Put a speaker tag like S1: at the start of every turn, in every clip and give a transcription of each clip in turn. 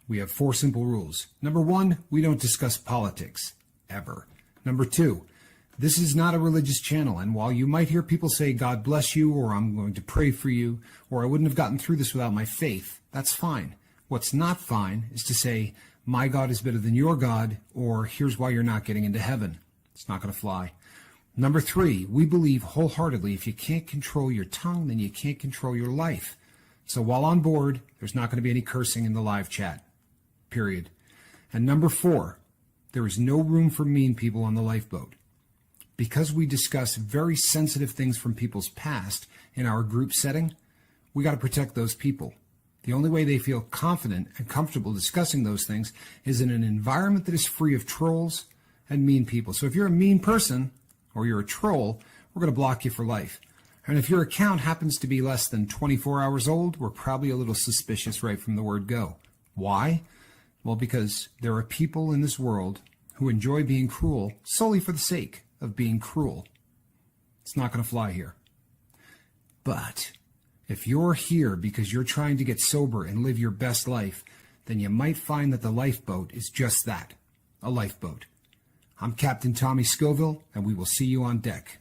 S1: we have 4 simple rules. Number 1, we don't discuss politics, ever. Number 2, this is not a religious channel, and while you might hear people say, God bless you, or I'm going to pray for you, or I wouldn't have gotten through this without my faith, that's fine. What's not fine is to say, my God is better than your God, or here's why you're not getting into heaven. It's not going to fly. Number 3, we believe wholeheartedly if you can't control your tongue, then you can't control your life. So while on board, there's not going to be any cursing in the live chat, period. And number 4, there is no room for mean people on the lifeboat. Because we discuss very sensitive things from people's past in our group setting, we got to protect those people. The only way they feel confident and comfortable discussing those things is in an environment that is free of trolls and mean people. So if you're a mean person or you're a troll, we're going to block you for life. And if your account happens to be less than 24 hours old, we're probably a little suspicious right from the word go. Why? Well, because there are people in this world who enjoy being cruel solely for the sake of being cruel. It's not going to fly here. But if you're here because you're trying to get sober and live your best life, then you might find that the lifeboat is just that, a lifeboat. I'm Captain Tommy Scoville, and we will see you on deck.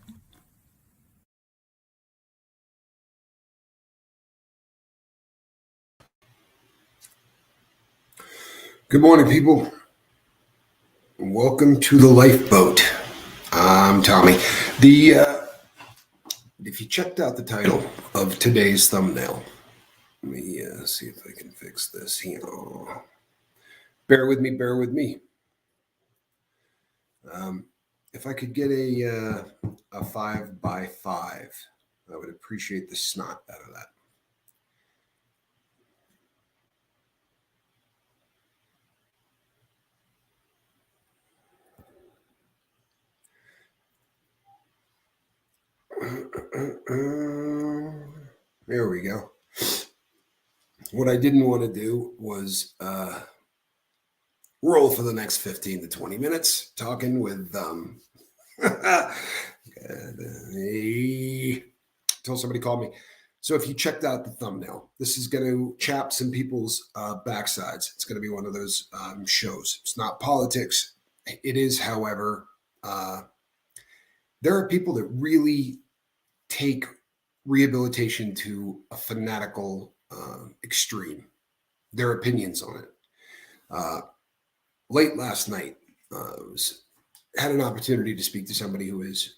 S2: Good morning, people. Welcome to the lifeboat. I'm Tommy. If you checked out the title of today's thumbnail, let me see if I can fix this here. Bear with me. If I could get a 5 by 5, I would appreciate the snot out of that. There we go. What I didn't want to do was roll for the next 15 to 20 minutes talking with until somebody called me. So if you checked out the thumbnail, this is going to chap some people's backsides. It's going to be one of those shows. It's not politics. It is, however, there are people that really take rehabilitation to a fanatical extreme. Their opinions on it. Late last night, had an opportunity to speak to somebody who is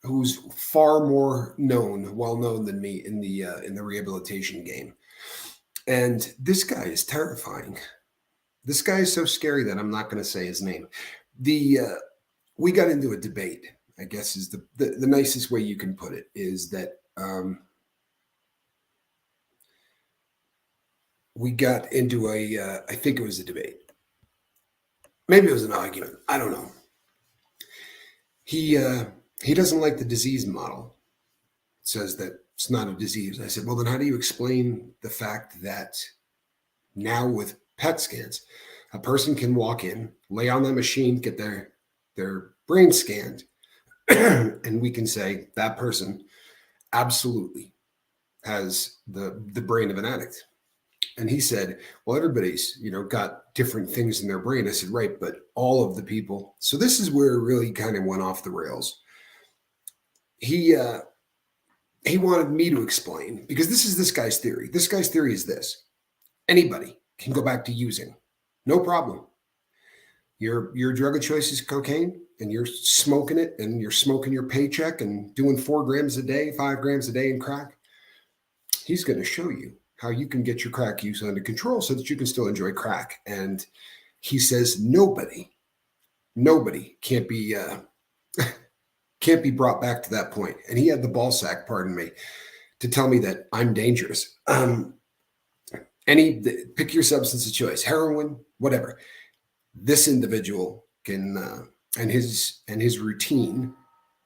S2: who's far more well known than me in the rehabilitation game. And this guy is terrifying. This guy is so scary that I'm not going to say his name. We got into a debate, I guess is the nicest way you can put it, is that we got into I think it was a debate. Maybe it was an argument. I don't know. He doesn't like the disease model. It says that it's not a disease. I said, well, then how do you explain the fact that now with PET scans, a person can walk in, lay on that machine, get their brain scanned, and we can say that person absolutely has the brain of an addict. And he said, well, everybody's, got different things in their brain. I said, right, but all of the people. So this is where it really kind of went off the rails. He wanted me to explain, because this is this guy's theory. This guy's theory is this: anybody can go back to using, no problem. Your drug of choice is cocaine, and you're smoking it, and you're smoking your paycheck and doing 4 grams a day, 5 grams a day in crack. He's going to show you how you can get your crack use under control so that you can still enjoy crack. And he says nobody can't be brought back to that point. And he had the ball sack, pardon me, to tell me that I'm dangerous. Pick your substance of choice, heroin, whatever. This individual can, and his routine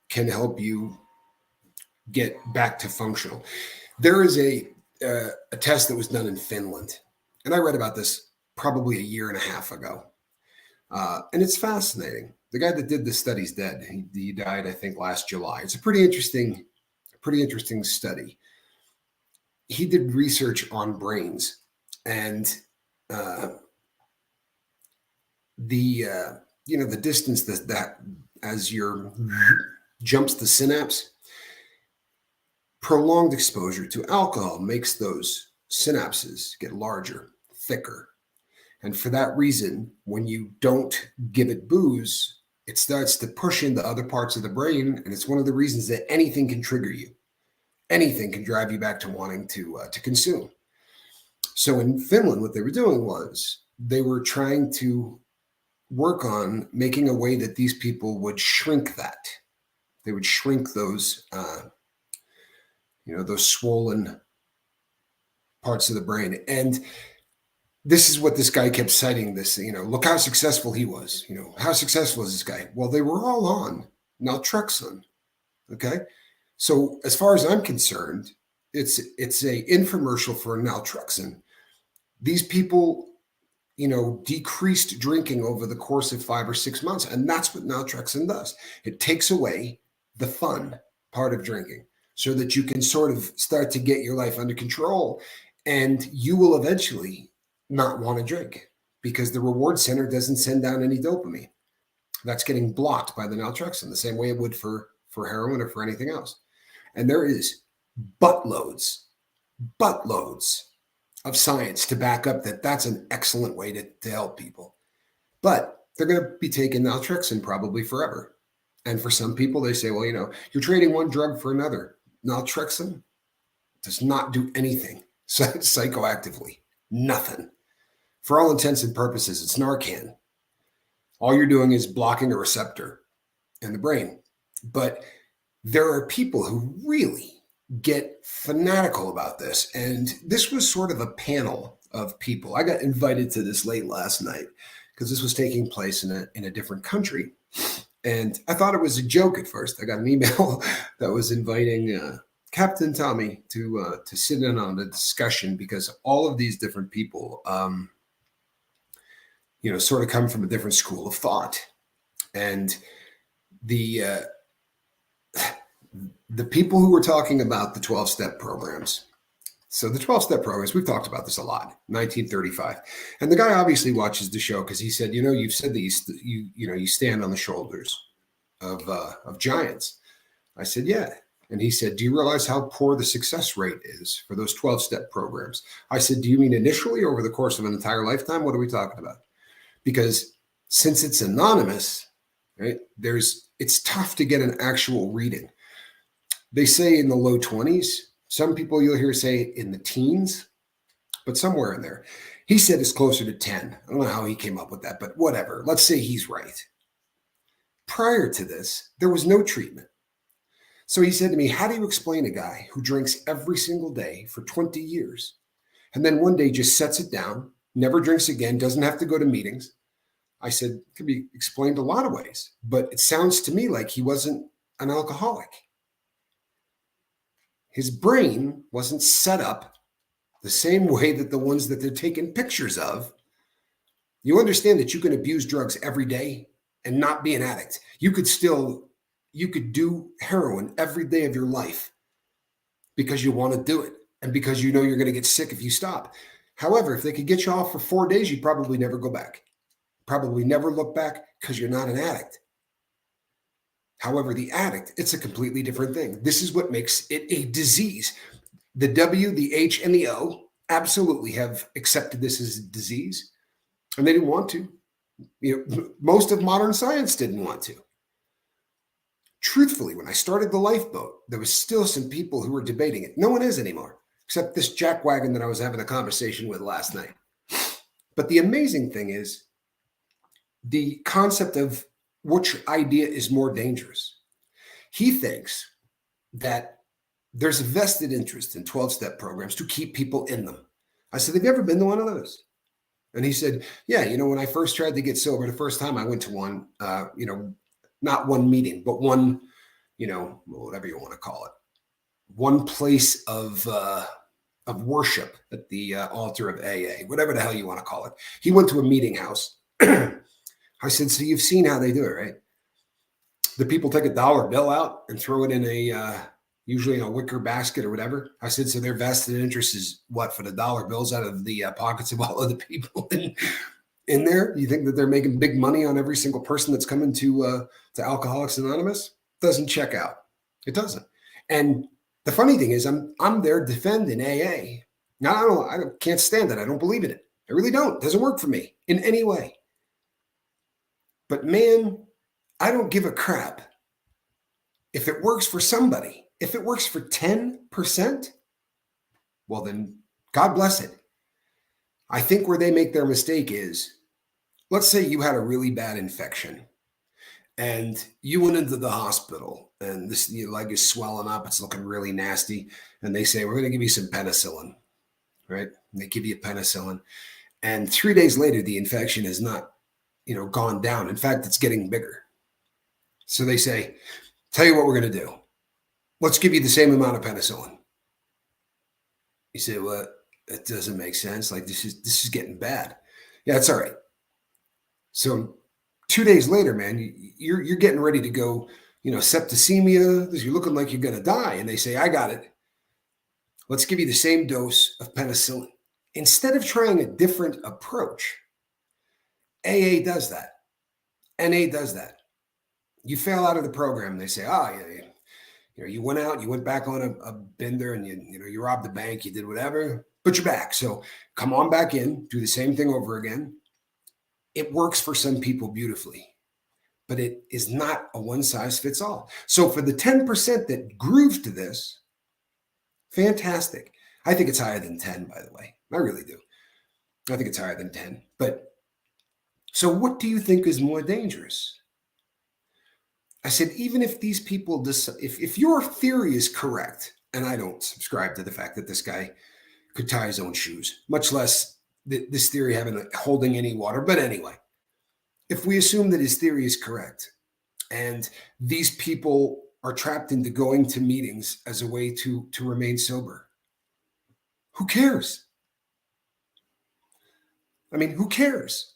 S2: can help you get back to functional. There is a test that was done in Finland, and I read about this probably a year and a half ago, and it's fascinating. The guy that did the study's dead. He died, I think, last July. It's a pretty interesting study. He did research on brains, And the distance that as your jumps the synapse, prolonged exposure to alcohol makes those synapses get larger, thicker. And for that reason, when you don't give it booze, it starts to push into other parts of the brain. And it's one of the reasons that anything can trigger you. Anything can drive you back to wanting to consume. So in Finland, what they were doing was they were trying to work on making a way that these people would shrink that. They would shrink those, those swollen parts of the brain. And this is what this guy kept citing this, look how successful he was. How successful is this guy? Well, they were all on naltrexone. Okay. So as far as I'm concerned, it's a infomercial for naltrexone. These people, decreased drinking over the course of 5 or 6 months. And that's what naltrexone does. It takes away the fun part of drinking so that you can sort of start to get your life under control, and you will eventually not want to drink because the reward center doesn't send down any dopamine. That's getting blocked by the naltrexone the same way it would for heroin or for anything else. And there is buttloads of science to back up that that's an excellent way to help people. But they're going to be taking naltrexone probably forever. And for some people, they say, well, you're trading one drug for another. Naltrexone does not do anything psychoactively. Nothing. For all intents and purposes, it's Narcan. All you're doing is blocking a receptor in the brain. But there are people who really get fanatical about this. And this was sort of a panel of people. I got invited to this late last night because this was taking place in a different country. And I thought it was a joke at first. I got an email that was inviting Captain Tommy to sit in on the discussion because all of these different people, sort of come from a different school of thought. And the people who were talking about the 12-step programs. So the 12-step programs, we've talked about this a lot, 1935. And the guy obviously watches the show because he said, you've said that you stand on the shoulders of giants. I said, yeah. And he said, do you realize how poor the success rate is for those 12-step programs? I said, do you mean initially or over the course of an entire lifetime? What are we talking about? Because since it's anonymous, right, it's tough to get an actual reading. They say in the low 20s. Some people you'll hear say in the teens, but somewhere in there. He said it's closer to 10. I don't know how he came up with that, but whatever. Let's say he's right. Prior to this, there was no treatment. So he said to me, how do you explain a guy who drinks every single day for 20 years and then one day just sets it down, never drinks again, doesn't have to go to meetings? I said, it could be explained a lot of ways, but it sounds to me like he wasn't an alcoholic. His brain wasn't set up the same way that the ones that they're taking pictures of. You understand that you can abuse drugs every day and not be an addict. You could do heroin every day of your life because you want to do it and because you're going to get sick if you stop. However, if they could get you off for 4 days, you'd probably never go back. Probably never look back because you're not an addict. However, the addict, it's a completely different thing. This is what makes it a disease. The W, the H, and the O absolutely have accepted this as a disease, and they didn't want to. Most of modern science didn't want to. Truthfully, when I started the lifeboat, there was still some people who were debating it. No one is anymore, except this jackwagon that I was having a conversation with last night. But the amazing thing is the concept of which idea is more dangerous. He thinks that there's a vested interest in 12-step programs to keep people in them. I said, have you ever been to one of those? And he said, yeah, when I first tried to get sober, the first time I went to one, not one meeting, but one, whatever you want to call it, one place of worship at the altar of AA, whatever the hell you want to call it. He went to a meeting house. I said, so you've seen how they do it, right? The people take a dollar bill out and throw it in usually in a wicker basket or whatever. I said, so their vested interest is what, for the dollar bills out of the pockets of all of the people in there? You think that they're making big money on every single person that's coming to Alcoholics Anonymous? Doesn't check out. It doesn't. And the funny thing is, I'm there defending AA. Now I can't stand it. I don't believe in it. I really don't. It doesn't work for me in any way. But man, I don't give a crap if it works for somebody. If it works for 10%, well then, God bless it. I think where they make their mistake is, let's say you had a really bad infection and you went into the hospital and your leg is swelling up. It's looking really nasty. And they say, we're going to give you some penicillin, right? And they give you penicillin. And 3 days later, the infection is not, gone down. In fact, it's getting bigger. So they say, tell you what we're going to do. Let's give you the same amount of penicillin. You say, well, that doesn't make sense. Like this is getting bad. Yeah, it's all right. So 2 days later, man, you're getting ready to go, septicemia. You're looking like you're going to die. And they say, I got it. Let's give you the same dose of penicillin. Instead of trying a different approach, AA does that. NA does that. You fail out of the program. They say, you went out, you went back on a bender and you robbed the bank, you did whatever, but you're back. So come on back in, do the same thing over again. It works for some people beautifully, but it is not a one size fits all. So for the 10% that groove to this, fantastic. I think it's higher than 10, by the way. I really do. I think it's higher than 10. But so what do you think is more dangerous? I said, even if these people, if your theory is correct, and I don't subscribe to the fact that this guy could tie his own shoes, much less this theory holding any water. But anyway, if we assume that his theory is correct, and these people are trapped into going to meetings as a way to remain sober, who cares? I mean, who cares?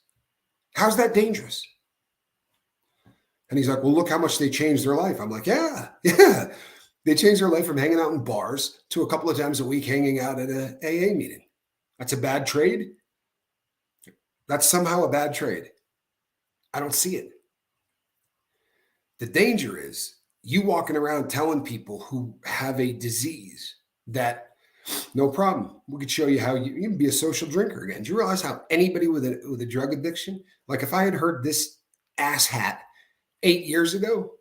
S2: How's that dangerous? And he's like, well, look how much they changed their life. I'm like, yeah. They changed their life from hanging out in bars to a couple of times a week hanging out at an AA meeting. That's a bad trade. That's somehow a bad trade. I don't see it. The danger is you walking around telling people who have a disease that no problem. We could show you how you can be a social drinker again. Do you realize how anybody with a drug addiction, like if I had heard this asshat 8 years ago,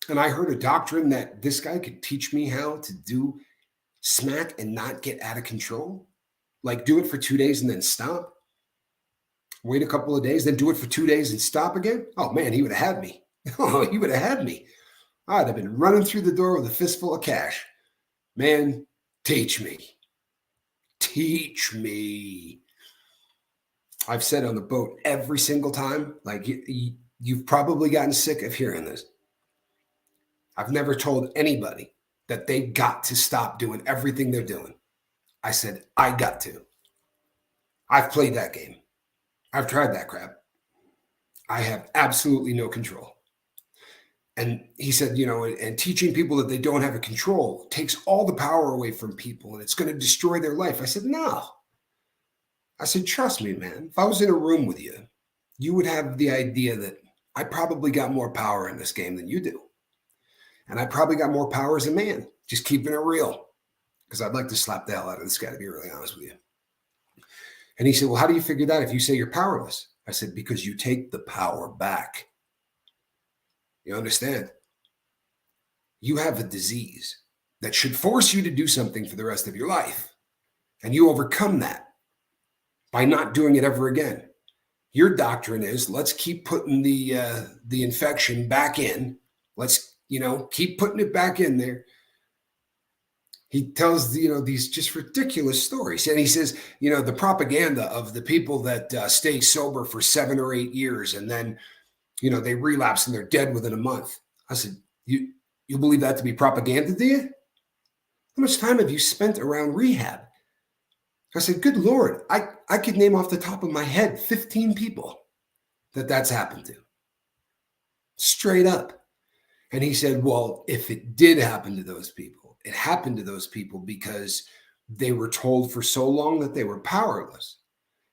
S2: and I heard a doctrine that this guy could teach me how to do smack and not get out of control, like do it for 2 days and then stop, wait a couple of days, then do it for 2 days and stop again. Oh man, he would have had me. Oh, he would have had me. I'd have been running through the door with a fistful of cash. Man, teach me. Teach me. I've said on the boat every single time, like you've probably gotten sick of hearing this. I've never told anybody that they got to stop doing everything they're doing. I said, I got to. I've played that game. I've tried that crap. I have absolutely no control. And he said, and teaching people that they don't have a control takes all the power away from people and it's going to destroy their life. I said, no. I said, trust me, man. If I was in a room with you, you would have the idea that I probably got more power in this game than you do. And I probably got more power as a man, just keeping it real. Because I'd like to slap the hell out of this guy, to be really honest with you. And he said, well, how do you figure that if you say you're powerless? I said, because you take the power back. You understand? You have a disease that should force you to do something for the rest of your life. And you overcome that by not doing it ever again. Your doctrine is, let's keep putting the infection back in. Let's, keep putting it back in there. He tells, these just ridiculous stories. And he says, the propaganda of the people that stay sober for 7 or 8 years and then, they relapse and they're dead within a month. I said, you believe that to be propaganda, do you? How much time have you spent around rehab? I said, good Lord, I could name off the top of my head 15 people that's happened to. Straight up. And he said, well, if it did happen to those people, it happened to those people because they were told for so long that they were powerless,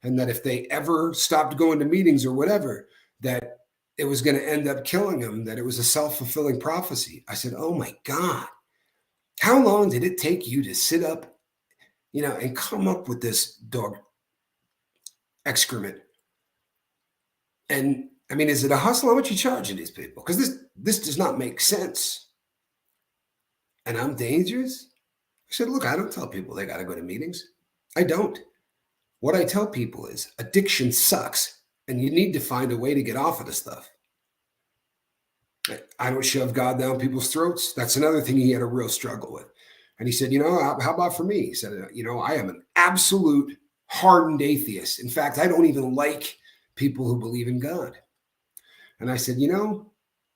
S2: and that if they ever stopped going to meetings or whatever, that it was going to end up killing them, that it was a self-fulfilling prophecy. I said, oh my God, how long did it take you to sit up, and come up with this dog excrement? And I mean, is it a hustle? How much you charging these people? Because this does not make sense. And I'm dangerous? I said, look, I don't tell people they got to go to meetings. I don't. What I tell people is addiction sucks, and you need to find a way to get off of the stuff. I don't shove God down people's throats. That's another thing he had a real struggle with. And he said, how about for me? He said, I am an absolute hardened atheist. In fact, I don't even like people who believe in God. And I said, I'm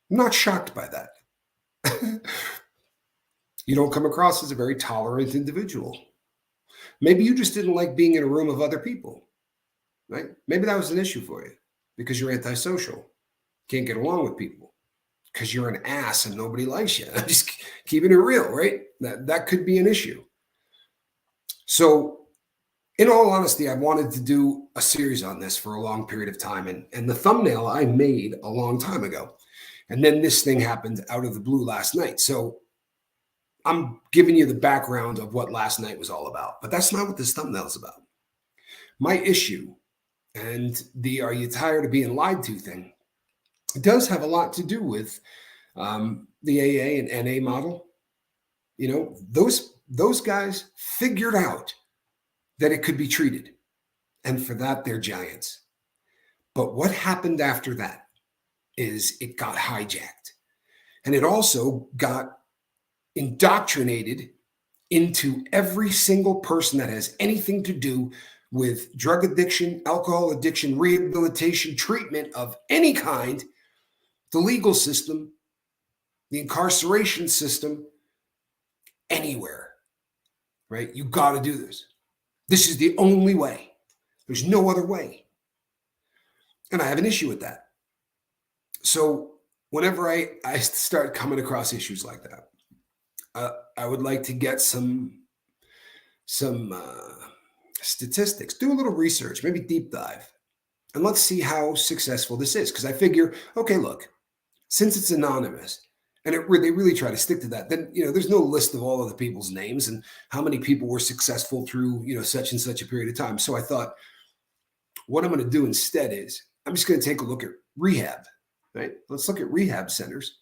S2: not shocked by that. You don't come across as a very tolerant individual. Maybe you just didn't like being in a room of other people, right? Maybe that was an issue for you because you're antisocial. Can't get along with people because you're an ass and nobody likes you. I'm just keeping it real, right? That could be an issue. So in all honesty, I wanted to do a series on this for a long period of time. And the thumbnail I made a long time ago. And then this thing happened out of the blue last night. So I'm giving you the background of what last night was all about. But that's not what this thumbnail is about. My issue and the "are you tired of being lied to" thing does have a lot to do with the AA and NA model. Those guys figured out that it could be treated. And for that, they're giants. But what happened after that is it got hijacked. And it also got indoctrinated into every single person that has anything to do with drug addiction, alcohol addiction, rehabilitation, treatment of any kind, the legal system, the incarceration system, anywhere, right? You got to do this. This is the only way. There's no other way. And I have an issue with that. So whenever I start coming across issues like that, I would like to get some statistics, do a little research, maybe deep dive, and let's see how successful this is. Because I figure, okay, look, since it's anonymous, and they really try to stick to that, then there's no list of all of the people's names and how many people were successful through such and such a period of time. So I thought, what I'm going to do instead is I'm just going to take a look at rehab. Right? Let's look at rehab centers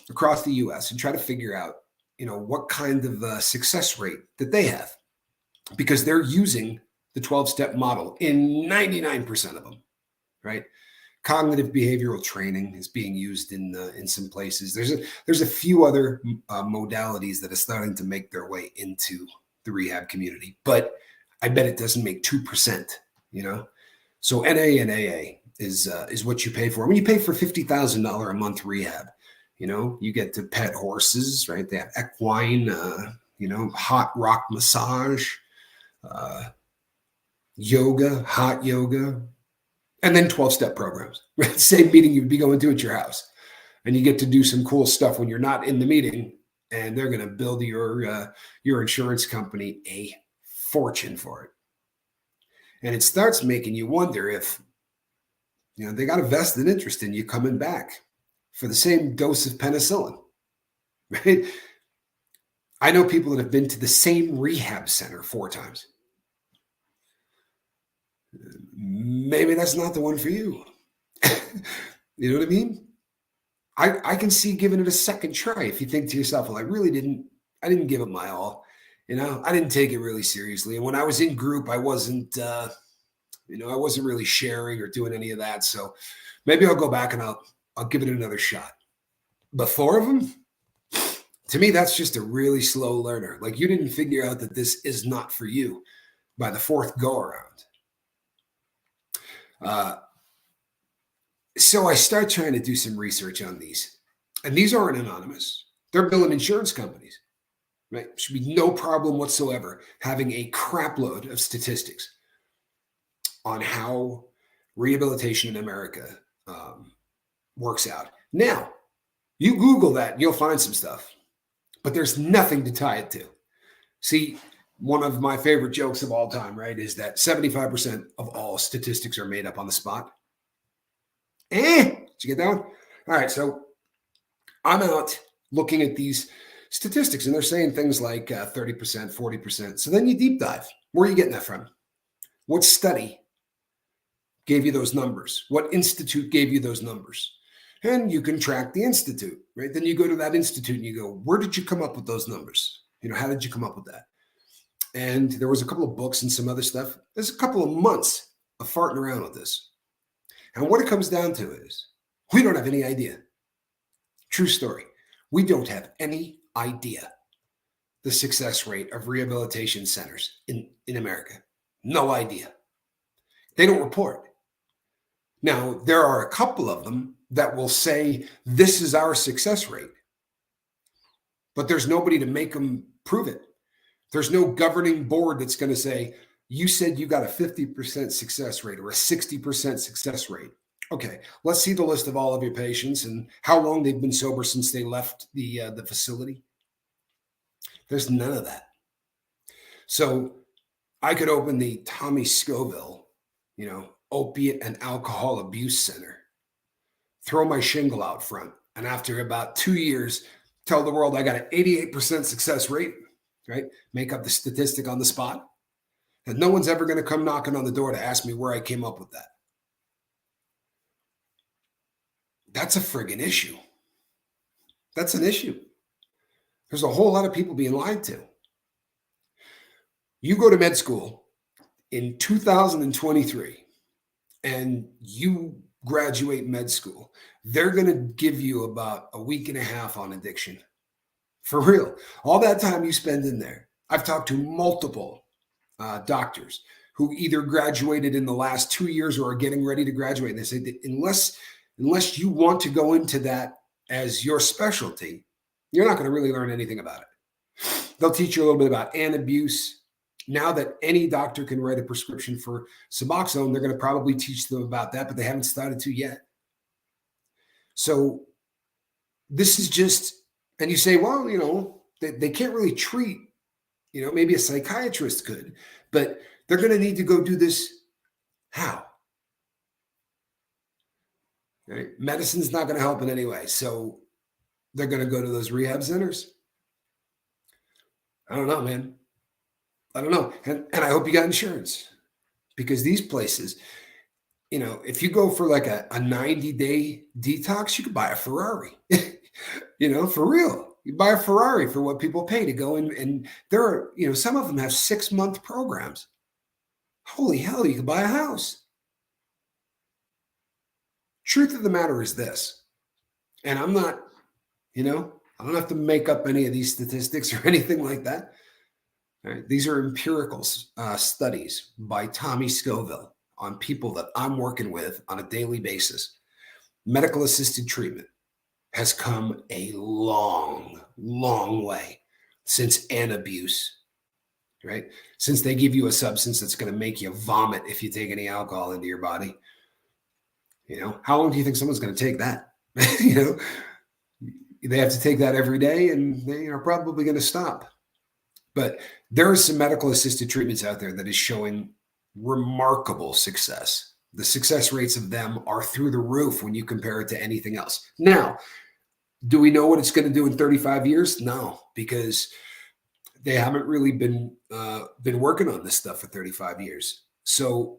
S2: across the U.S. and try to figure out what kind of success rate that they have, because they're using the 12-step model in 99% of them, right? Cognitive behavioral training is being used in some places. There's a few other modalities that are starting to make their way into the rehab community, but I bet it doesn't make 2%, So NA and AA is what you pay for. When you pay for $50,000 a month rehab, you get to pet horses, right? They have equine, hot rock massage, yoga, hot yoga, and then 12-step programs, right? Same meeting you'd be going to at your house. And you get to do some cool stuff when you're not in the meeting, and they're going to build your insurance company a fortune for it. And it starts making you wonder if, they got a vested interest in you coming back for the same dose of penicillin, right? I know people that have been to the same rehab center 4 times. Maybe that's not the one for you. You know what I mean? I can see giving it a second try if you think to yourself, well, I didn't give it my all. I didn't take it really seriously. And when I was in group, I wasn't, I wasn't really sharing or doing any of that. So maybe I'll go back and I'll give it another shot. But 4 of them, to me, that's just a really slow learner. Like, you didn't figure out that this is not for you by the 4th go around. So I start trying to do some research on these. And these aren't anonymous. They're billing insurance companies, right? Should be no problem whatsoever having a crap load of statistics on how rehabilitation in America works out. Now, you Google that, you'll find some stuff. but there's nothing to tie it to. See, one of my favorite jokes of all time, right, is that 75% of all statistics are made up on the spot. Did you get that one? All right, so I'm out looking at these statistics, and they're saying things like 30%, 40%. So then you deep dive. Where are you getting that from? What study gave you those numbers? What institute gave you those numbers? And you can track the institute, right? Then you go to that institute and you go, where did you come up with those numbers? How did you come up with that? And there was a couple of books and some other stuff. There's a couple of months of farting around with this. And what it comes down to is we don't have any idea. True story. We don't have any idea the success rate of rehabilitation centers in America. No idea. They don't report. Now, there are a couple of them that will say, this is our success rate. But there's nobody to make them prove it. There's no governing board that's going to say, you said you got a 50% success rate or a 60% success rate. Okay, let's see the list of all of your patients and how long they've been sober since they left the facility. There's none of that. So I could open the Tommy Scoville, opiate and alcohol abuse center, throw my shingle out front, and after about 2 years, tell the world I got an 88% success rate, right? Make up the statistic on the spot. And no one's ever going to come knocking on the door to ask me where I came up with that. That's a friggin' issue. That's an issue. There's a whole lot of people being lied to. You go to med school in 2023 and you graduate med school, they're going to give you about a week and a half on addiction. For real. All that time you spend in there. I've talked to multiple doctors who either graduated in the last 2 years or are getting ready to graduate. And they say that unless you want to go into that as your specialty, you're not going to really learn anything about it. They'll teach you a little bit about abuse. Now that any doctor can write a prescription for Suboxone, they're going to probably teach them about that, but they haven't started to yet. So this is just, and you say, well, they can't really treat, maybe a psychiatrist could, but they're going to need to go do this. How? Right? Medicine's not going to help in any way. So they're going to go to those rehab centers. I don't know, man. I don't know. And I hope you got insurance, because these places, if you go for like a 90-day detox, you could buy a Ferrari, for real. You buy a Ferrari for what people pay to go in. And there are, some of them have 6-month programs. Holy hell, you could buy a house. Truth of the matter is this, and I'm not, I don't have to make up any of these statistics or anything like that. All right? These are empirical studies by Tommy Scoville on people that I'm working with on a daily basis. Medical assisted treatment has come a long, long way since abuse, right? Since they give you a substance that's going to make you vomit if you take any alcohol into your body. How long do you think someone's going to take that? They have to take that every day, and they are probably going to stop. But there are some medical assisted treatments out there that is showing remarkable success. The success rates of them are through the roof when you compare it to anything else. Now, do we know what it's going to do in 35 years? No, because they haven't really been working on this stuff for 35 years. So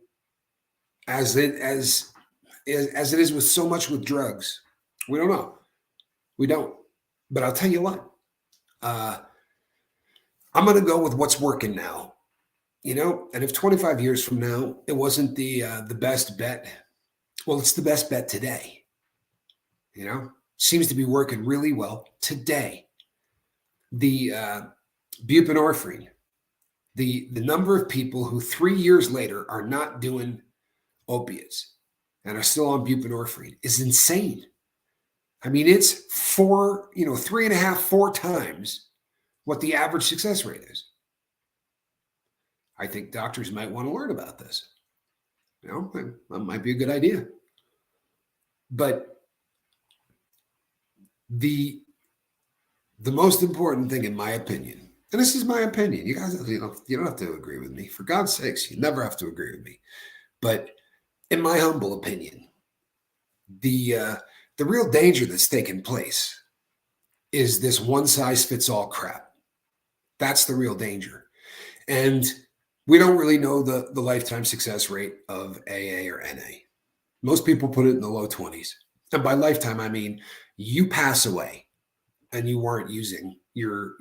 S2: as it is with so much with drugs, we don't know. We don't. But I'll tell you what, I'm going to go with what's working now, and if 25 years from now, it wasn't the best bet, well, it's the best bet today, seems to be working really well today. The buprenorphine, the number of people who 3 years later are not doing opiates and are still on buprenorphine is insane. I mean, it's 3.5, 4 times what the average success rate is. I think doctors might want to learn about this. That might be a good idea. But the The most important thing, in my opinion, and this is my opinion, you guys, you don't have to agree with me. For God's sakes, you never have to agree with me. But in my humble opinion, the real danger that's taken place is this one size fits all crap. That's the real danger. And we don't really know the lifetime success rate of AA or NA. Most people put it in the low 20s. And by lifetime, I mean you pass away and you weren't using your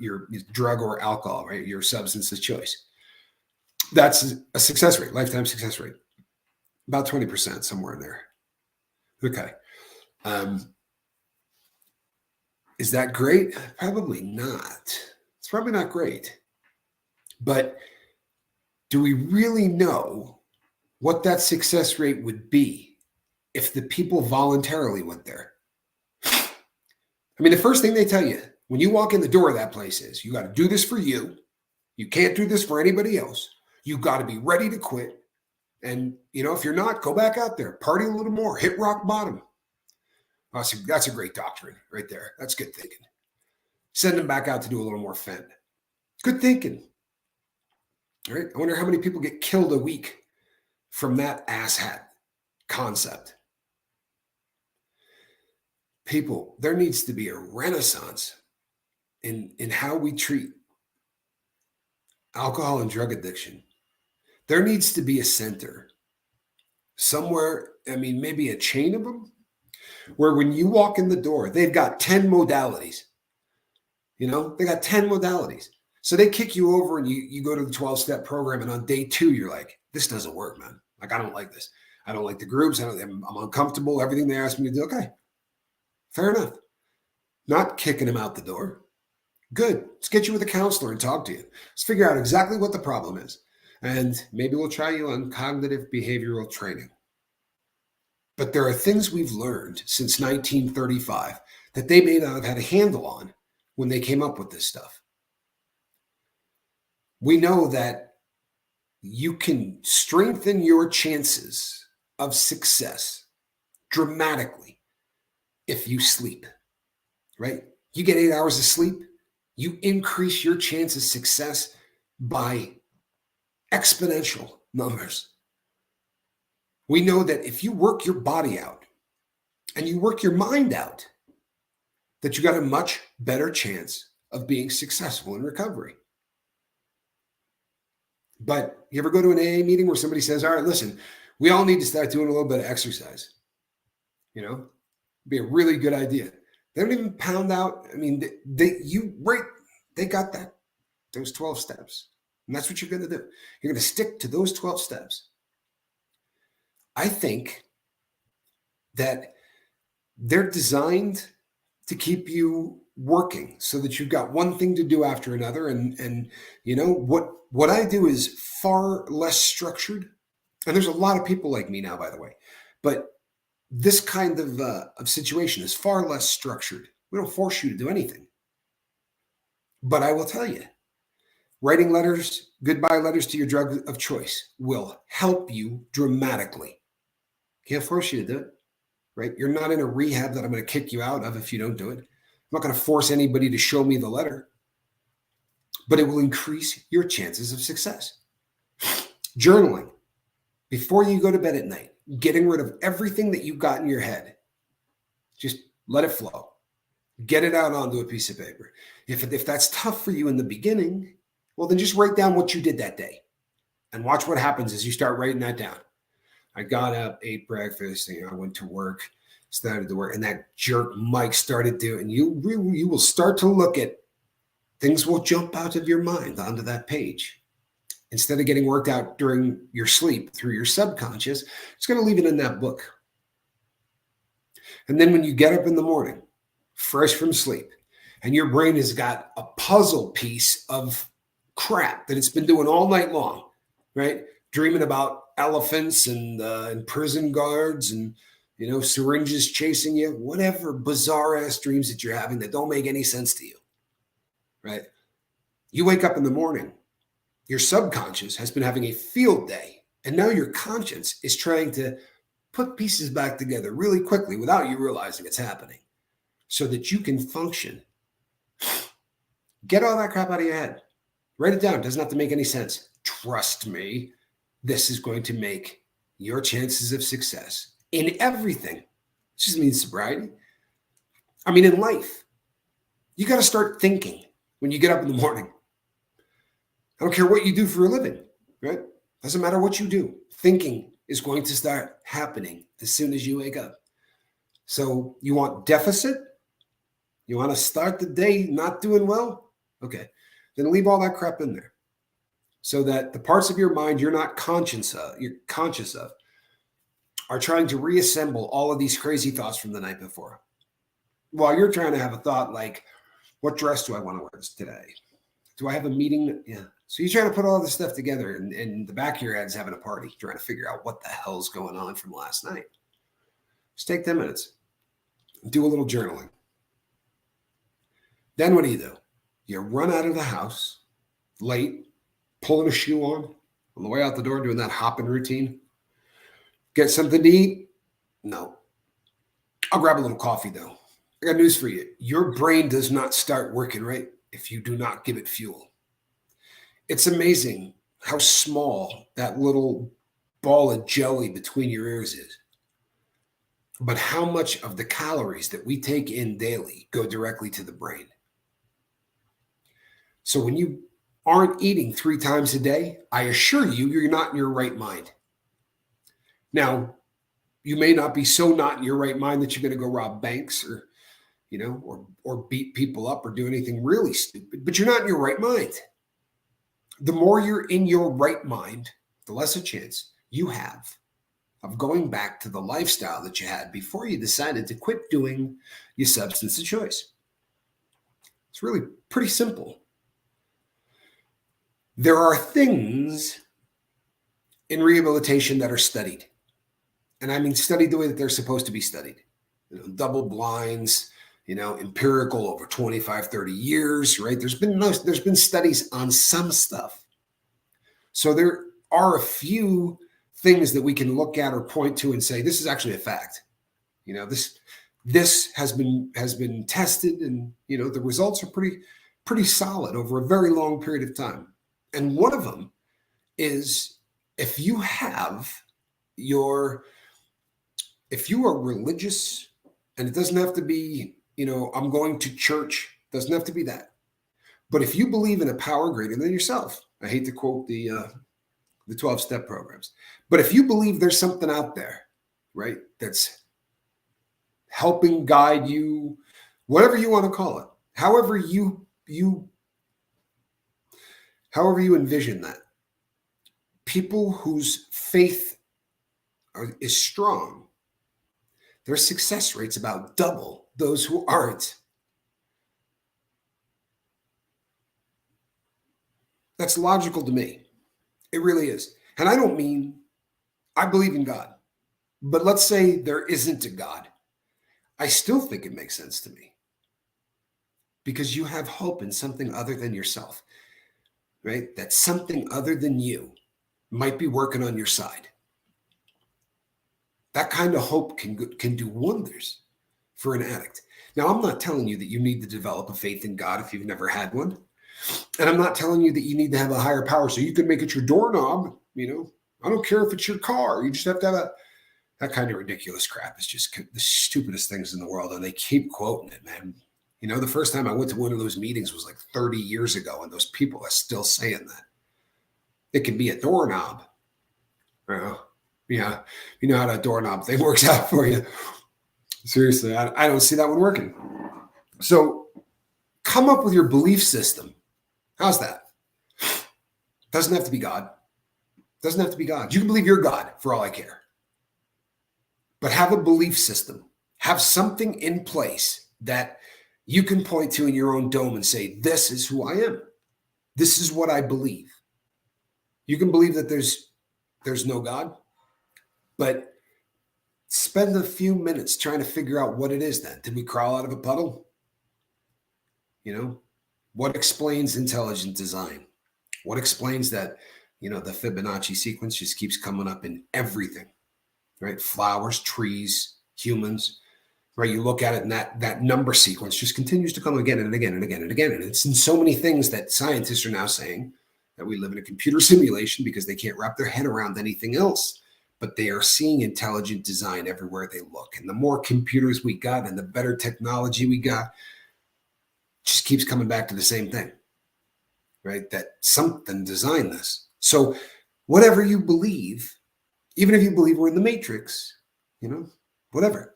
S2: drug or alcohol, right? Your substance of choice. That's a success rate, lifetime success rate. About 20%, somewhere in there. Okay. Is that great? Probably not. It's probably not great. But do we really know what that success rate would be if the people voluntarily went there? I mean, the first thing they tell you when you walk in the door of that place is you got to do this for you. You can't do this for anybody else. You got to be ready to quit. And, if you're not, go back out there, party a little more, hit rock bottom. That's a great doctrine right there. That's good thinking. Send them back out to do a little more fend. Good thinking. All right. I wonder how many people get killed a week from that asshat concept. People, there needs to be a renaissance in how we treat alcohol and drug addiction. There needs to be a center somewhere, maybe a chain of them, where when you walk in the door, they've got 10 modalities. They got 10 modalities. So they kick you over and you go to the 12-step program, and on day 2, you're like, this doesn't work, man. Like, I don't like this. I don't like the groups. I'm uncomfortable. Everything they ask me to do. Okay, fair enough. Not kicking them out the door. Good. Let's get you with a counselor and talk to you. Let's figure out exactly what the problem is. And maybe we'll try you on cognitive behavioral training. But there are things we've learned since 1935 that they may not have had a handle on when they came up with this stuff. We know that you can strengthen your chances of success dramatically if you sleep, right? You get 8 hours of sleep, you increase your chance of success by exponential numbers. We know that if you work your body out and you work your mind out, that you got a much better chance of being successful in recovery. But you ever go to an AA meeting where somebody says, all right, listen, we all need to start doing a little bit of exercise. It'd be a really good idea. They don't even pound out. They got that, those 12 steps. And that's what you're going to do. You're going to stick to those 12 steps. I think that they're designed to keep you working so that you've got one thing to do after another. And what I do is far less structured. And there's a lot of people like me now, by the way. But this kind of situation is far less structured. We don't force you to do anything. But I will tell you, writing letters, goodbye letters to your drug of choice will help you dramatically. Can't force you to do it, right? You're not in a rehab that I'm going to kick you out of if you don't do it. I'm not going to force anybody to show me the letter, but it will increase your chances of success. Journaling before you go to bed at night, getting rid of everything that you've got in your head. Just let it flow. Get it out onto a piece of paper. If that's tough for you in the beginning, well, then just write down what you did that day and watch what happens as you start writing that down. I got up, ate breakfast, I went to work, started to work, and that jerk Mike started doing. You will start to look at things will jump out of your mind onto that page. Instead of getting worked out during your sleep through your subconscious, it's going to leave it in that book. And then when you get up in the morning, fresh from sleep, and your brain has got a puzzle piece of crap that it's been doing all night long, right? Dreaming about elephants and prison guards and, syringes chasing you, whatever bizarre ass dreams that you're having that don't make any sense to you, right? You wake up in the morning, your subconscious has been having a field day, and now your conscience is trying to put pieces back together really quickly without you realizing it's happening so that you can function Get all that crap out of your head. Write it down. It doesn't have to make any sense. Trust me, this is going to make your chances of success in everything. It just means sobriety. I mean, in life, you got to start thinking when you get up in the morning. I don't care what you do for a living, right? Doesn't matter what you do. Thinking is going to start happening as soon as you wake up. So you want deficit? You want to start the day not doing well? Okay, then leave all that crap in there so that the parts of your mind you're not conscious of are trying to reassemble all of these crazy thoughts from the night before. While you're trying to have a thought like, what dress do I want to wear today? Do I have a meeting? Yeah. So you're trying to put all this stuff together, and the back of your head's having a party, trying to figure out what the hell's going on from last night. Just take 10 minutes. Do a little journaling. Then what do? You run out of the house late, pulling a shoe on the way out the door, doing that hopping routine. Get something to eat? No. I'll grab a little coffee, though. I got news for you. Your brain does not start working right if you do not give it fuel. It's amazing how small that little ball of jelly between your ears is. But how much of the calories that we take in daily go directly to the brain. So when you aren't eating 3 times a day, I assure you, you're not in your right mind. Now, you may not be so not in your right mind that you're going to go rob banks or beat people up or do anything really stupid, but you're not in your right mind. The more you're in your right mind, the less a chance you have of going back to the lifestyle that you had before you decided to quit doing your substance of choice. It's really pretty simple. There are things in rehabilitation that are studied. And I mean studied the way that they're supposed to be studied. Double blinds, empirical over 25, 30 years, right? There's been studies on some stuff. So there are a few things that we can look at or point to and say, this is actually a fact. This has been tested, and the results are pretty solid over a very long period of time. And one of them is if you are religious, and it doesn't have to be, I'm going to church, doesn't have to be that. But if you believe in a power greater than yourself, I hate to quote the 12-step programs, but if you believe there's something out there, right, that's helping guide you, whatever you want to call it, however you envision that, people whose faith is strong, their success rate's about double those who aren't. That's logical to me. It really is. And I don't mean I believe in God, but let's say there isn't a God. I still think it makes sense to me because you have hope in something other than yourself, right? That something other than you might be working on your side. That kind of hope can do wonders for an addict. Now, I'm not telling you that you need to develop a faith in God if you've never had one. And I'm not telling you that you need to have a higher power so you can make it your doorknob. I don't care if it's your car. You just have to have that kind of ridiculous crap. Is just the stupidest things in the world. And they keep quoting it, man. The first time I went to one of those meetings was like 30 years ago. And those people are still saying that. It can be a doorknob. Yeah. You know how that doorknob thing works out for you. Seriously, I don't see that one working. So come up with your belief system. How's that? Doesn't have to be God. Doesn't have to be God. You can believe you're God for all I care. But have a belief system. Have something in place that you can point to in your own dome and say, this is who I am. This is what I believe. You can believe that there's no God, but spend a few minutes trying to figure out what it is then. Did we crawl out of a puddle? What explains intelligent design? What explains that, the Fibonacci sequence just keeps coming up in everything, right? Flowers, trees, humans. right? You look at it and that number sequence just continues to come again and again and again and again. And it's in so many things that scientists are now saying that we live in a computer simulation because they can't wrap their head around anything else. But they are seeing intelligent design everywhere they look. And the more computers we got and the better technology we got, just keeps coming back to the same thing, right? That something designed this. So whatever you believe, even if you believe we're in the Matrix, whatever,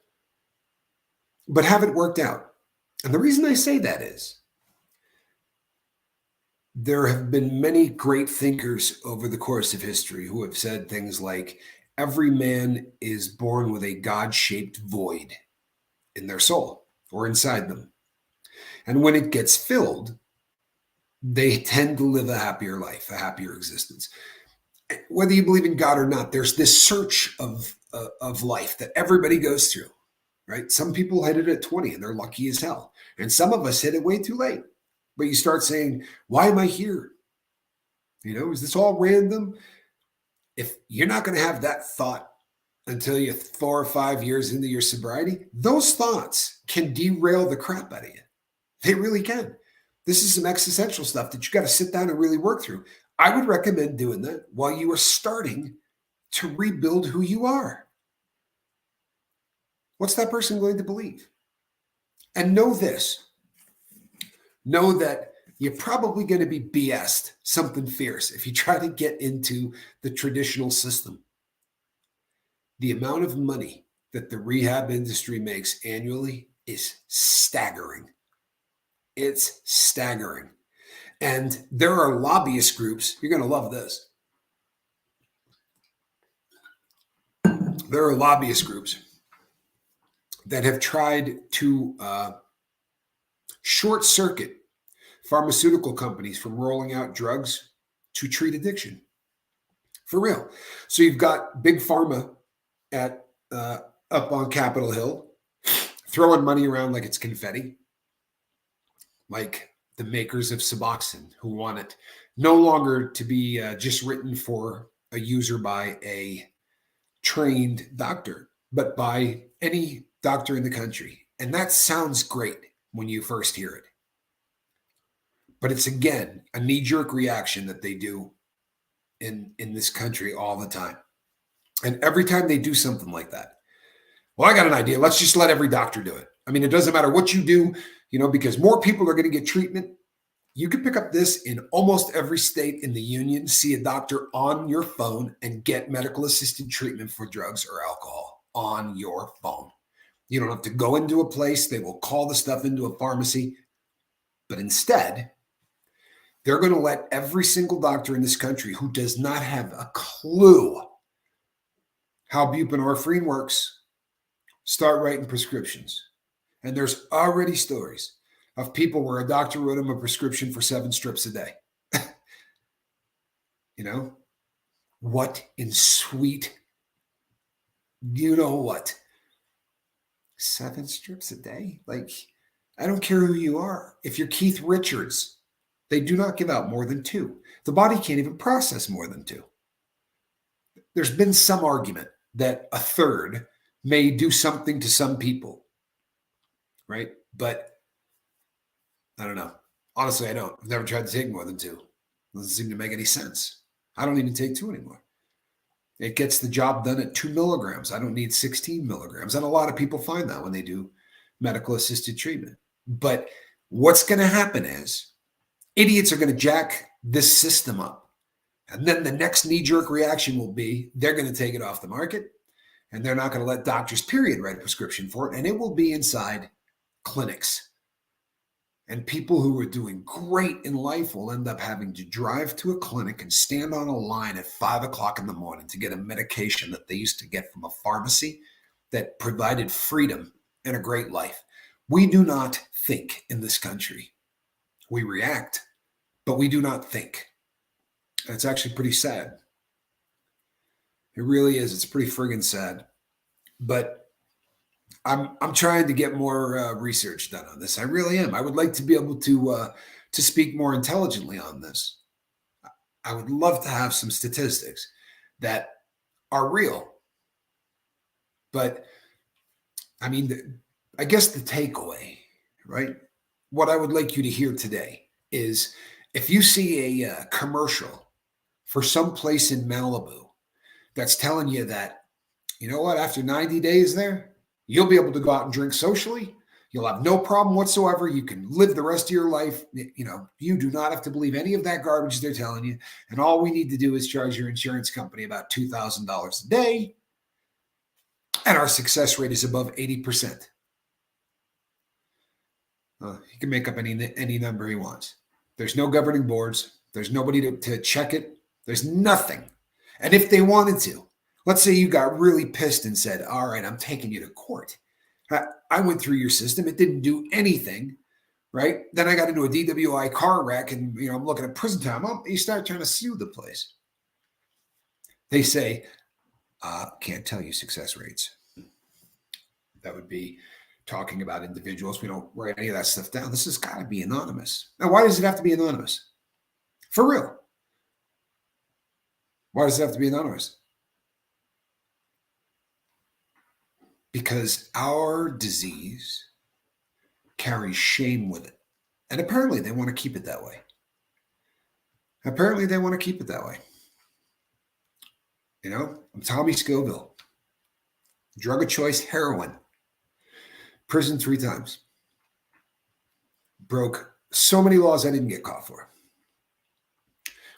S2: but have it worked out. And the reason I say that is there have been many great thinkers over the course of history who have said things like, every man is born with a God-shaped void in their soul or inside them. And when it gets filled, they tend to live a happier life, a happier existence. Whether you believe in God or not, there's this search of life that everybody goes through, right? Some people hit it at 20 and they're lucky as hell. And some of us hit it way too late. But you start saying, why am I here? Is this all random? If you're not going to have that thought until you're 4 or 5 years into your sobriety, those thoughts can derail the crap out of you. They really can. This is some existential stuff that you got to sit down and really work through. I would recommend doing that while you are starting to rebuild who you are. What's that person going to believe? And know this. Know that you're probably going to be BS'd something fierce if you try to get into the traditional system. The amount of money that the rehab industry makes annually is staggering. It's staggering. And there are lobbyist groups. You're going to love this. There are lobbyist groups that have tried to short circuit pharmaceutical companies from rolling out drugs to treat addiction. For real. So you've got big pharma up on Capitol Hill throwing money around like it's confetti, like the makers of Suboxone, who want it no longer to be just written for a user by a trained doctor, but by any doctor in the country. And that sounds great when you first hear it. But it's, again, a knee-jerk reaction that they do in this country all the time. And every time they do something like that, well, I got an idea. Let's just let every doctor do it. I mean, it doesn't matter what you do, because more people are going to get treatment. You can pick up this in almost every state in the union, see a doctor on your phone and get medical assisted treatment for drugs or alcohol on your phone. You don't have to go into a place. They will call the stuff into a pharmacy. But instead, they're going to let every single doctor in this country who does not have a clue how buprenorphine works start writing prescriptions. And there's already stories of people where a doctor wrote them a prescription for 7 strips a day. What in sweet, what? 7 strips a day? Like, I don't care who you are. If you're Keith Richards, they do not give out more than 2. The body can't even process more than 2. There's been some argument that a third may do something to some people, right? But I don't know. Honestly, I don't. I've never tried to take more than 2. It doesn't seem to make any sense. I don't even take 2 anymore. It gets the job done at 2 milligrams. I don't need 16 milligrams. And a lot of people find that when they do medical assisted treatment. But what's going to happen is idiots are going to jack this system up. And then the next knee-jerk reaction will be they're going to take it off the market and they're not going to let doctors, period, write a prescription for it. And it will be inside clinics. And people who are doing great in life will end up having to drive to a clinic and stand on a line at 5 o'clock in the morning to get a medication that they used to get from a pharmacy that provided freedom and a great life. We do not think in this country. We react, but we do not think. And it's actually pretty sad. It really is. It's pretty friggin' sad. But I'm trying to get more research done on this. I really am. I would like to be able to speak more intelligently on this. I would love to have some statistics that are real. But I mean, I guess the takeaway, right? What I would like you to hear today is if you see a commercial for some place in Malibu that's telling you that, you know what, after 90 days there, you'll be able to go out and drink socially. You'll have no problem whatsoever. You can live the rest of your life. You know, you do not have to believe any of that garbage they're telling you. And all we need to do is charge your insurance company about $2,000 a day. And our success rate is above 80%. He can make up any number he wants. There's no governing boards. There's nobody to check it. There's nothing. And if they wanted to, let's say you got really pissed and said, all right, I'm taking you to court. I went through your system. It didn't do anything, right? Then I got into a DWI car wreck and, you know, I'm looking at prison time. Well, you start trying to sue the place. They say, can't tell you success rates. That would be talking about individuals. We don't write any of that stuff down. This has got to be anonymous. Now, why does it have to be anonymous? For real. Why does it have to be anonymous? Because our disease carries shame with it. And apparently they want to keep it that way. You know, I'm Tommy Scoville. Drug of choice, heroin. Prison 3 times. Broke so many laws I didn't get caught for.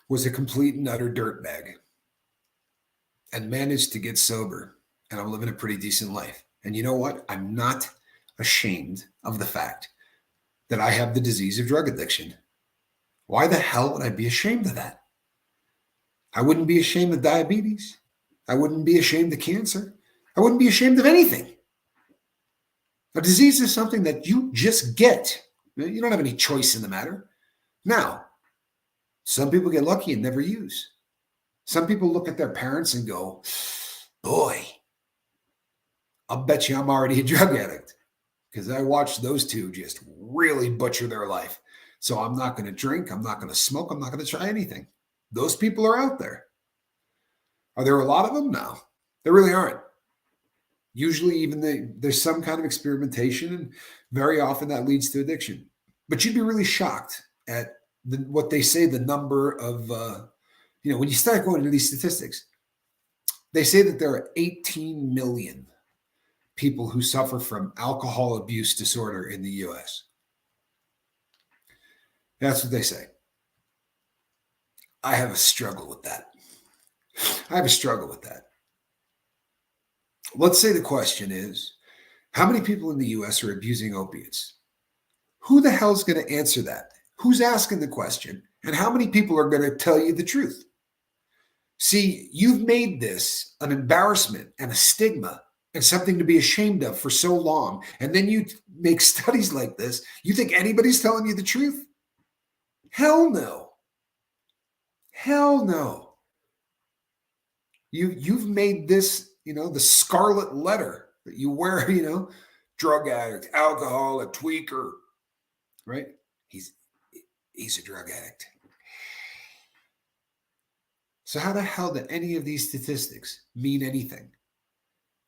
S2: Was a complete and utter dirtbag. And managed to get sober. And I'm living a pretty decent life. And you know what? I'm not ashamed of the fact that I have the disease of drug addiction. Why the hell would I be ashamed of that? I wouldn't be ashamed of diabetes. I wouldn't be ashamed of cancer. I wouldn't be ashamed of anything. A disease is something that you just get. You don't have any choice in the matter. Now, some people get lucky and never use. Some people look at their parents and go, boy, I'll bet you I'm already a drug addict because I watched those two just really butcher their life. So I'm not going to drink. I'm not going to smoke. I'm not going to try anything. Those people are out there. Are there a lot of them? No, there really aren't. Usually even there's some kind of experimentation, and very often that leads to addiction. But you'd be really shocked at what they say the number of, when you start going into these statistics, they say that there are 18 million people who suffer from alcohol abuse disorder in the U.S. That's what they say. I have a struggle with that. Let's say the question is, how many people in the U.S. are abusing opiates? Who the hell is going to answer that? Who's asking the question? And how many people are going to tell you the truth? See, you've made this an embarrassment and a stigma and something to be ashamed of for so long. And then you make studies like this. You think anybody's telling you the truth? Hell no. Hell no. You've made this, the scarlet letter that you wear, drug addict, alcoholic, tweaker, right? He's a drug addict. So how the hell do any of these statistics mean anything?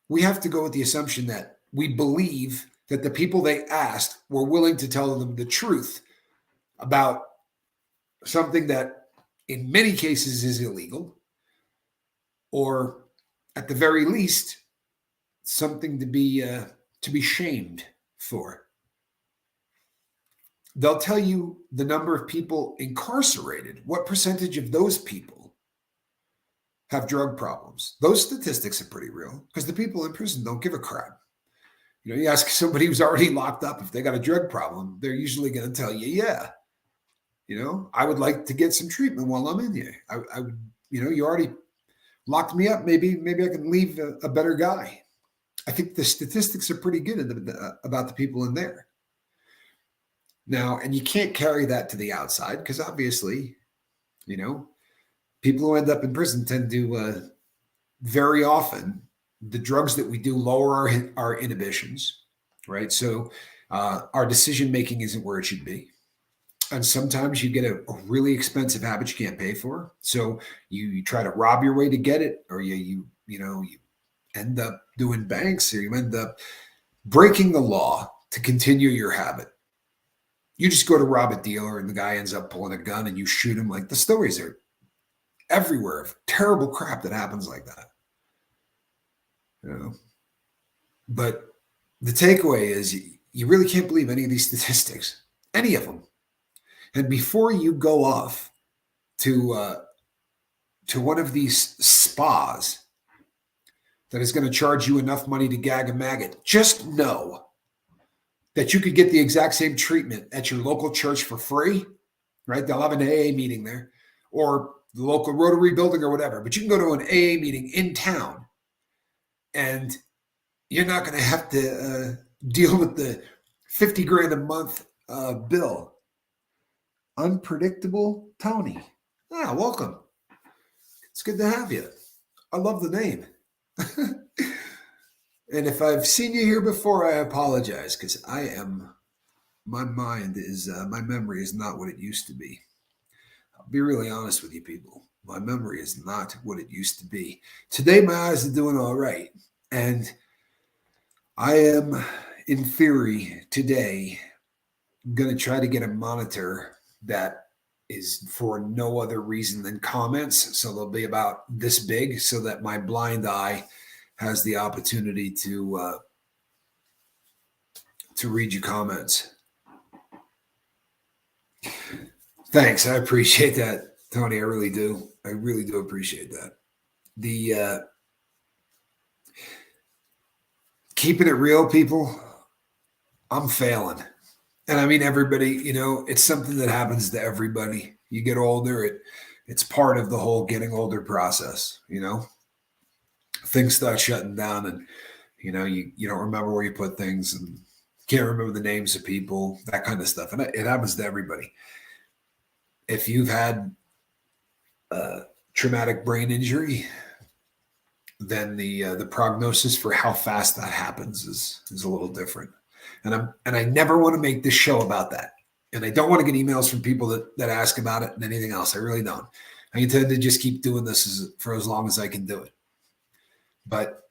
S2: We have to go with the assumption that we believe that the people they asked were willing to tell them the truth about something that in many cases is illegal, or at the very least, something to be shamed for. They'll tell you the number of people incarcerated, what percentage of those people have drug problems. Those statistics are pretty real because the people in prison don't give a crap. You ask somebody who's already locked up if they got a drug problem, they're usually going to tell you, yeah, I would like to get some treatment while I'm in here. I would, you already locked me up. Maybe I can leave a better guy. I think the statistics are pretty good about the people in there. Now, and you can't carry that to the outside because obviously, people who end up in prison tend to very often, the drugs that we do lower our inhibitions, right? So our decision making isn't where it should be. And sometimes you get a really expensive habit you can't pay for. So you try to rob your way to get it, or you end up doing banks, or you end up breaking the law to continue your habit. You just go to rob a dealer and the guy ends up pulling a gun and you shoot him. Like, the stories are everywhere of terrible crap that happens like that. You know? But the takeaway is you really can't believe any of these statistics, any of them. And before you go off to one of these spas that is going to charge you enough money to gag a maggot, just know that you could get the exact same treatment at your local church for free, right? They'll have an AA meeting there, or the local Rotary building or whatever, but you can go to an AA meeting in town and you're not going to have to deal with the 50 grand a month bill. Unpredictable Tony. Ah, welcome. It's good to have you. I love the name. And if I've seen you here before, I apologize, because my memory is not what it used to be. I'll be really honest with you people. My memory is not what it used to be. Today, my eyes are doing all right. And I am, in theory, today, going to try to get a monitor that is for no other reason than comments. So they'll be about this big so that my blind eye has the opportunity to read your comments. Thanks. I appreciate that, Tony. I really do. I really do appreciate that. The keeping it real, people, I'm failing. And I mean, everybody, you know, it's something that happens to everybody. You get older, it's part of the whole getting older process, you know. Things start shutting down and, you know, you don't remember where you put things and can't remember the names of people, that kind of stuff. And it happens to everybody. If you've had traumatic brain injury, then the prognosis for how fast that happens is a little different. And I never want to make this show about that. And I don't want to get emails from people that ask about it and anything else. I really don't. I intend to just keep doing this for as long as I can do it. But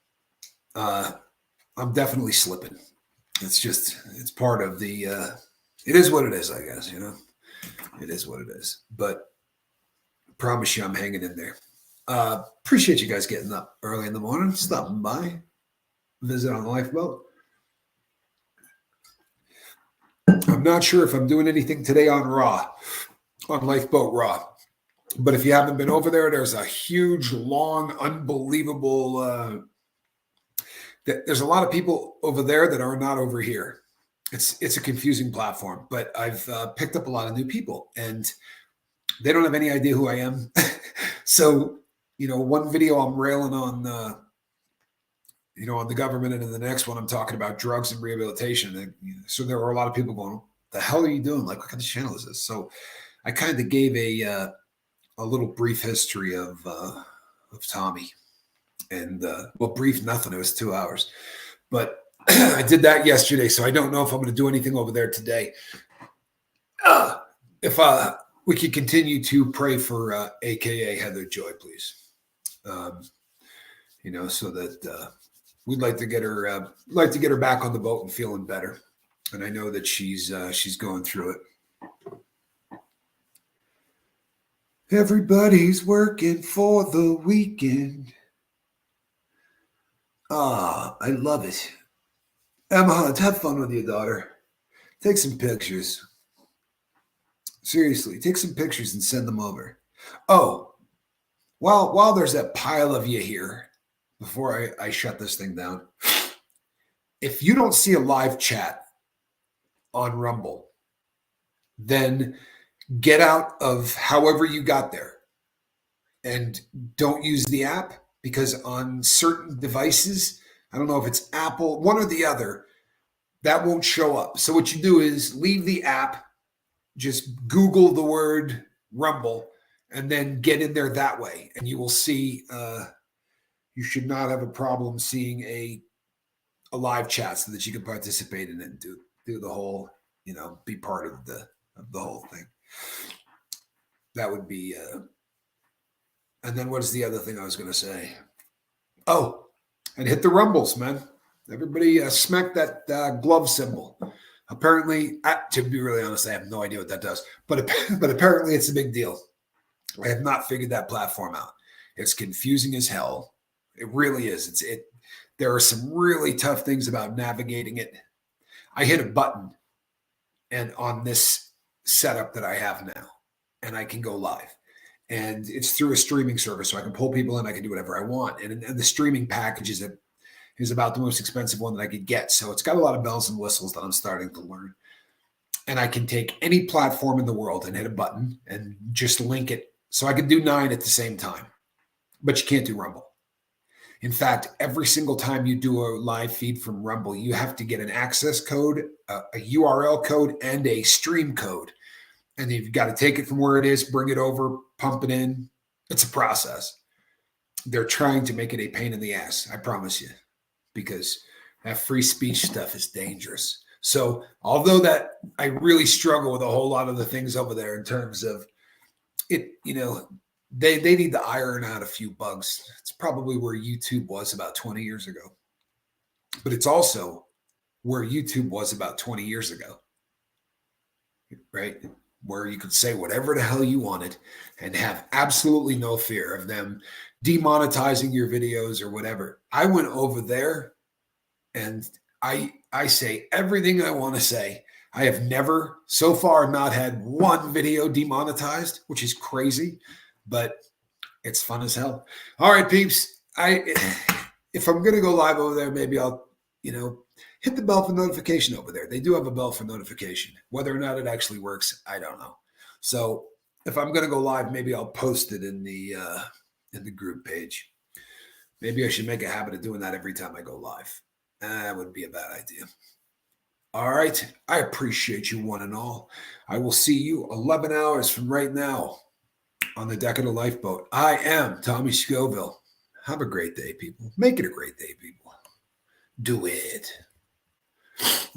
S2: I'm definitely slipping. It's part of the, it is what it is, I guess, you know. It is what it is. But I promise you I'm hanging in there. Appreciate you guys getting up early in the morning, stopping by, visit on the lifeboat. I'm not sure if I'm doing anything today on Lifeboat Raw. But if you haven't been over there, there's a huge, long, unbelievable, there's a lot of people over there that are not over here. It's a confusing platform, but I've picked up a lot of new people and they don't have any idea who I am. So, you know, one video I'm railing on, you know, on the government, and in the next one I'm talking about drugs and rehabilitation. And, you know, so there were a lot of people going, "The hell are you doing? Like, what kind of channel is this?" So I kind of gave a little brief history of Tommy, and well, brief nothing. It was 2 hours, but I did that yesterday, so I don't know if I'm going to do anything over there today. If we could continue to pray for AKA Heather Joy, please. You know, so that we'd like to get her back on the boat and feeling better. And I know that she's going through it. Everybody's working for the weekend. I love it. Emma Hunt, have fun with your daughter. Take some pictures. Seriously, take some pictures and send them over. Oh, while there's that pile of you here, before I shut this thing down, if you don't see a live chat on Rumble, then get out of however you got there and don't use the app, because on certain devices, I don't know if it's Apple, one or the other, that won't show up. So what you do is leave the app, just Google the word Rumble, and then get in there that way. And you will see, you should not have a problem seeing a live chat so that you can participate in it and do the whole, you know, be part of the whole thing. That would be, and then what is the other thing I was going to say? Oh, and hit the Rumbles, man. Everybody smack that glove symbol. Apparently, to be really honest, I have no idea what that does, but apparently it's a big deal. I have not figured that platform out. It's confusing as hell. It really is. There are some really tough things about navigating it. I hit a button and on this setup that I have now, and I can go live. And it's through a streaming service, so I can pull people in. I can do whatever I want. And the streaming package is about the most expensive one that I could get. So it's got a lot of bells and whistles that I'm starting to learn. And I can take any platform in the world and hit a button and just link it. So I can do 9 at the same time, but you can't do Rumble. In fact, every single time you do a live feed from Rumble, you have to get an access code, a URL code, and a stream code. And you've got to take it from where it is, bring it over, pump it in. It's a process. They're trying to make it a pain in the ass, I promise you, because that free speech stuff is dangerous. So although that I really struggle with a whole lot of the things over there in terms of it, they need to iron out a few bugs. It's probably where YouTube was about 20 years ago. But it's also where YouTube was about 20 years ago, right? Where you could say whatever the hell you wanted and have absolutely no fear of them demonetizing your videos or whatever. I went over there and I say everything I want to say. I have never so far not had one video demonetized, which is crazy, but it's fun as hell. All right, peeps. If I'm going to go live over there, maybe I'll, hit the bell for notification over there. They do have a bell for notification. Whether or not it actually works, I don't know. So if I'm going to go live, maybe I'll post it in the group page. Maybe I should make a habit of doing that every time I go live. That would be a bad idea. All right. I appreciate you one and all. I will see you 11 hours from right now on the deck of the lifeboat. I am Tommy Scoville. Have a great day, people. Make it a great day, people. Do it.